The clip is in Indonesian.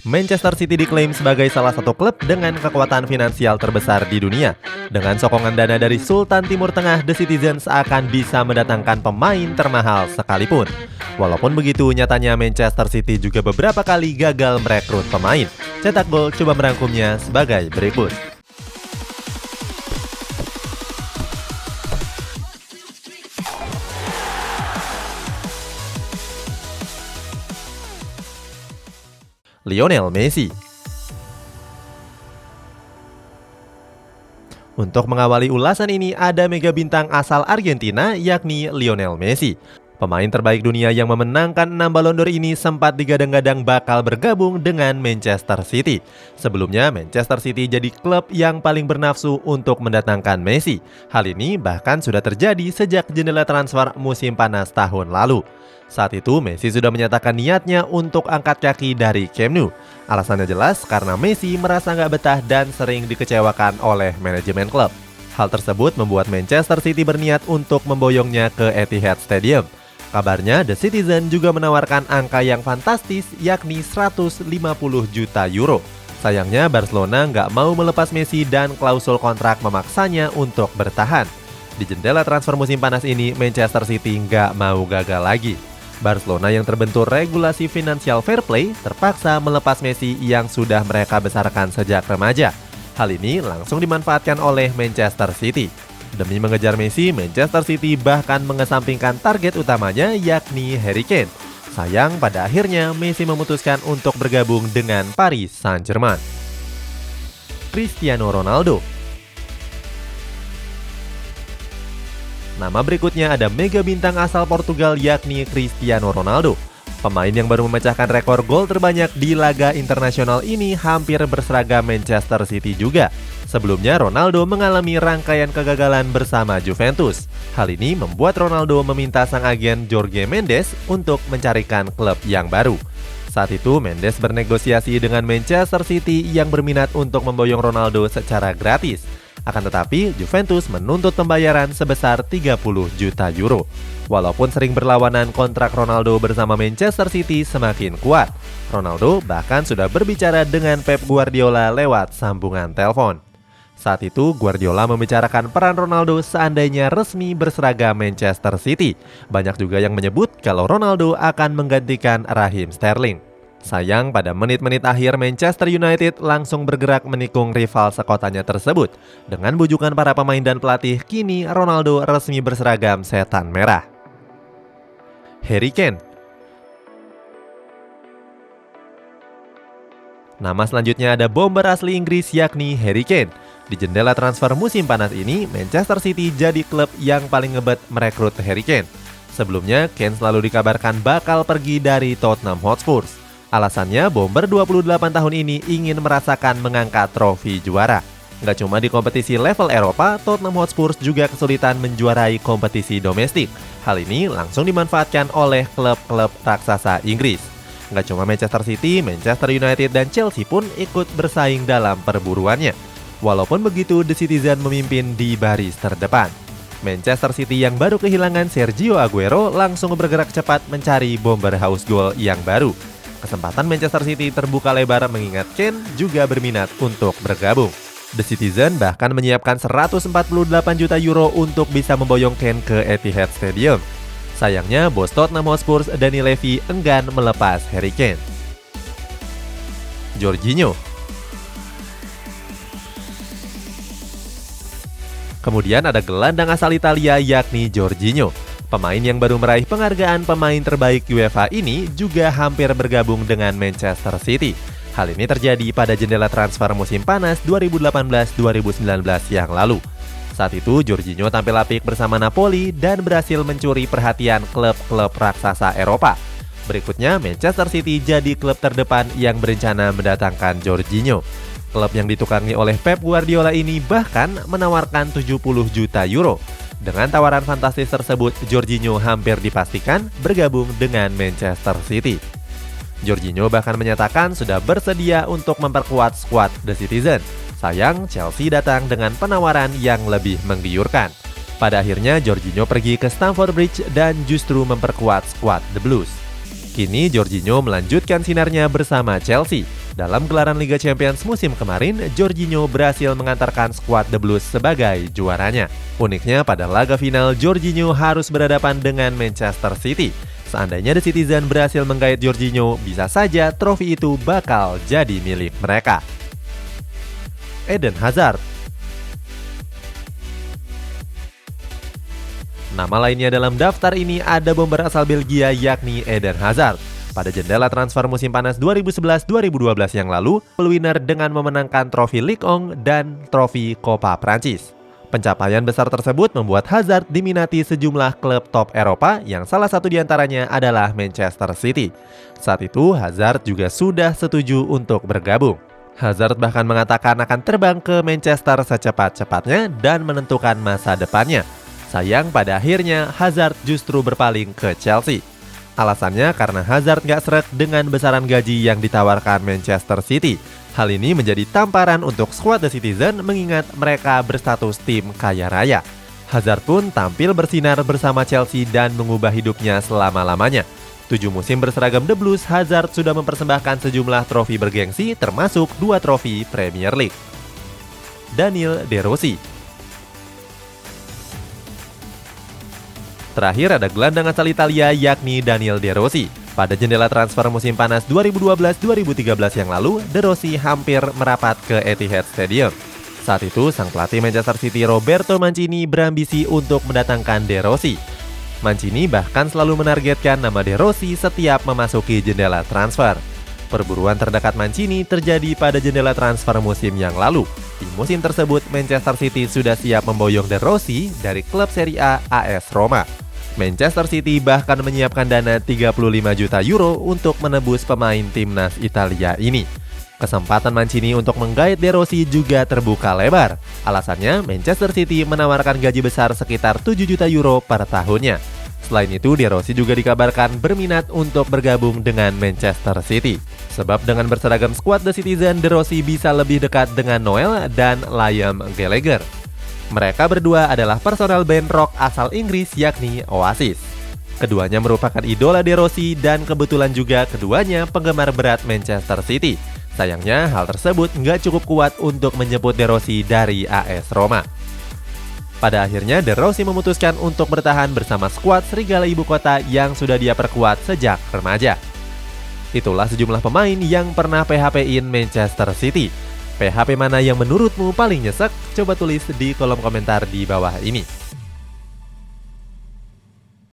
Manchester City diklaim sebagai salah satu klub dengan kekuatan finansial terbesar di dunia. Dengan sokongan dana dari Sultan Timur Tengah, The Citizens akan bisa mendatangkan pemain termahal sekalipun. Walaupun begitu, nyatanya Manchester City juga beberapa kali gagal merekrut pemain. Cetak Gol coba merangkumnya sebagai berikut. Lionel Messi. Untuk mengawali ulasan ini ada mega bintang asal Argentina yakni Lionel Messi. Pemain terbaik dunia yang memenangkan 6 Ballon d'Or ini sempat digadang-gadang bakal bergabung dengan Manchester City. Sebelumnya Manchester City jadi klub yang paling bernafsu untuk mendatangkan Messi. Hal ini bahkan sudah terjadi sejak jendela transfer musim panas tahun lalu. Saat itu Messi sudah menyatakan niatnya untuk angkat kaki dari Camp Nou. Alasannya jelas karena Messi merasa nggak betah dan sering dikecewakan oleh manajemen klub. Hal tersebut membuat Manchester City berniat untuk memboyongnya ke Etihad Stadium. Kabarnya The Citizen juga menawarkan angka yang fantastis yakni 150 juta euro. Sayangnya Barcelona nggak mau melepas Messi dan klausul kontrak memaksanya untuk bertahan. Di jendela transfer musim panas ini Manchester City nggak mau gagal lagi. Barcelona yang terbentur regulasi financial fair play terpaksa melepas Messi yang sudah mereka besarkan sejak remaja. Hal ini langsung dimanfaatkan oleh Manchester City. Demi mengejar Messi, Manchester City bahkan mengesampingkan target utamanya yakni Harry Kane. Sayang pada akhirnya Messi memutuskan untuk bergabung dengan Paris Saint-Germain. Cristiano Ronaldo. Nama berikutnya ada mega bintang asal Portugal yakni Cristiano Ronaldo. Pemain yang baru memecahkan rekor gol terbanyak di laga internasional ini hampir berseragam Manchester City juga. Sebelumnya Ronaldo mengalami rangkaian kegagalan bersama Juventus. Hal ini membuat Ronaldo meminta sang agen Jorge Mendes untuk mencarikan klub yang baru. Saat itu Mendes bernegosiasi dengan Manchester City yang berminat untuk memboyong Ronaldo secara gratis. Akan tetapi, Juventus menuntut pembayaran sebesar 30 juta euro. Walaupun sering berlawanan, kontrak Ronaldo bersama Manchester City semakin kuat. Ronaldo bahkan sudah berbicara dengan Pep Guardiola lewat sambungan telepon. Saat itu, Guardiola membicarakan peran Ronaldo seandainya resmi berseragam Manchester City. Banyak juga yang menyebut kalau Ronaldo akan menggantikan Raheem Sterling. Sayang pada menit-menit akhir Manchester United langsung bergerak menikung rival sekotanya tersebut. Dengan bujukan para pemain dan pelatih, kini Ronaldo resmi berseragam setan merah. Harry Kane. Nama selanjutnya ada bomber asli Inggris yakni Harry Kane. Di jendela transfer musim panas ini, Manchester City jadi klub yang paling ngebet merekrut Harry Kane. Sebelumnya, Kane selalu dikabarkan bakal pergi dari Tottenham Hotspur. Alasannya, bomber 28 tahun ini ingin merasakan mengangkat trofi juara. Nggak cuma di kompetisi level Eropa, Tottenham Hotspur juga kesulitan menjuarai kompetisi domestik. Hal ini langsung dimanfaatkan oleh klub-klub raksasa Inggris. Nggak cuma Manchester City, Manchester United dan Chelsea pun ikut bersaing dalam perburuannya. Walaupun begitu, The Citizen memimpin di baris terdepan. Manchester City yang baru kehilangan Sergio Aguero langsung bergerak cepat mencari bomber house goal yang baru. Kesempatan Manchester City terbuka lebar mengingat Kane juga berminat untuk bergabung. The Citizen bahkan menyiapkan 148 juta euro untuk bisa memboyong Kane ke Etihad Stadium. Sayangnya, bos Tottenham Hotspur Dani Levy enggan melepas Harry Kane. Jorginho. Kemudian ada gelandang asal Italia yakni Jorginho. Pemain yang baru meraih penghargaan pemain terbaik UEFA ini juga hampir bergabung dengan Manchester City. Hal ini terjadi pada jendela transfer musim panas 2018-2019 yang lalu. Saat itu Jorginho tampil apik bersama Napoli dan berhasil mencuri perhatian klub-klub raksasa Eropa. Berikutnya Manchester City jadi klub terdepan yang berencana mendatangkan Jorginho. Klub yang ditukangi oleh Pep Guardiola ini bahkan menawarkan 70 juta euro. Dengan tawaran fantastis tersebut, Jorginho hampir dipastikan bergabung dengan Manchester City. Jorginho bahkan menyatakan sudah bersedia untuk memperkuat skuad The Citizen. Sayang, Chelsea datang dengan penawaran yang lebih menggiurkan. Pada akhirnya, Jorginho pergi ke Stamford Bridge dan justru memperkuat skuad The Blues. Kini, Jorginho melanjutkan sinarnya bersama Chelsea. Dalam gelaran Liga Champions musim kemarin, Jorginho berhasil mengantarkan skuad The Blues sebagai juaranya. Uniknya, pada laga final, Jorginho harus berhadapan dengan Manchester City. Seandainya The Citizen berhasil menggait Jorginho, bisa saja trofi itu bakal jadi milik mereka. Eden Hazard. Nama lainnya dalam daftar ini ada bomber asal Belgia yakni Eden Hazard. Pada jendela transfer musim panas 2011-2012 yang lalu, winner dengan memenangkan trofi Ligue 1 dan trofi Copa Prancis. Pencapaian besar tersebut membuat Hazard diminati sejumlah klub top Eropa yang salah satu diantaranya adalah Manchester City. Saat itu Hazard juga sudah setuju untuk bergabung. Hazard bahkan mengatakan akan terbang ke Manchester secepat-cepatnya dan menentukan masa depannya. Sayang pada akhirnya Hazard justru berpaling ke Chelsea. Alasannya karena Hazard nggak sreg dengan besaran gaji yang ditawarkan Manchester City. Hal ini menjadi tamparan untuk skuad The Citizen mengingat mereka berstatus tim kaya raya. Hazard pun tampil bersinar bersama Chelsea dan mengubah hidupnya selama-lamanya. 7 musim berseragam The Blues, Hazard sudah mempersembahkan sejumlah trofi bergengsi termasuk 2 trofi Premier League. Daniel De Rossi. Terakhir ada gelandang asal Italia yakni Daniel De Rossi. Pada jendela transfer musim panas 2012-2013 yang lalu, De Rossi hampir merapat ke Etihad Stadium. Saat itu, sang pelatih Manchester City Roberto Mancini berambisi untuk mendatangkan De Rossi. Mancini bahkan selalu menargetkan nama De Rossi setiap memasuki jendela transfer. Perburuan terdekat Mancini terjadi pada jendela transfer musim yang lalu. Di musim tersebut, Manchester City sudah siap memboyong De Rossi dari klub Serie A AS Roma. Manchester City bahkan menyiapkan dana 35 juta euro untuk menebus pemain timnas Italia ini. Kesempatan Mancini untuk menggait De Rossi juga terbuka lebar. Alasannya, Manchester City menawarkan gaji besar sekitar 7 juta euro per tahunnya. Selain itu, De Rossi juga dikabarkan berminat untuk bergabung dengan Manchester City. Sebab dengan berseragam skuad The Citizen, De Rossi bisa lebih dekat dengan Noel dan Liam Gallagher. Mereka berdua adalah personal band rock asal Inggris yakni Oasis. Keduanya merupakan idola De Rossi dan kebetulan juga keduanya penggemar berat Manchester City. Sayangnya hal tersebut nggak cukup kuat untuk menjemput De Rossi dari AS Roma. Pada akhirnya De Rossi memutuskan untuk bertahan bersama skuad Serigala Ibu Kota yang sudah dia perkuat sejak remaja. Itulah sejumlah pemain yang pernah PHP-in Manchester City. PHP mana yang menurutmu paling nyesek? Coba tulis di kolom komentar di bawah ini.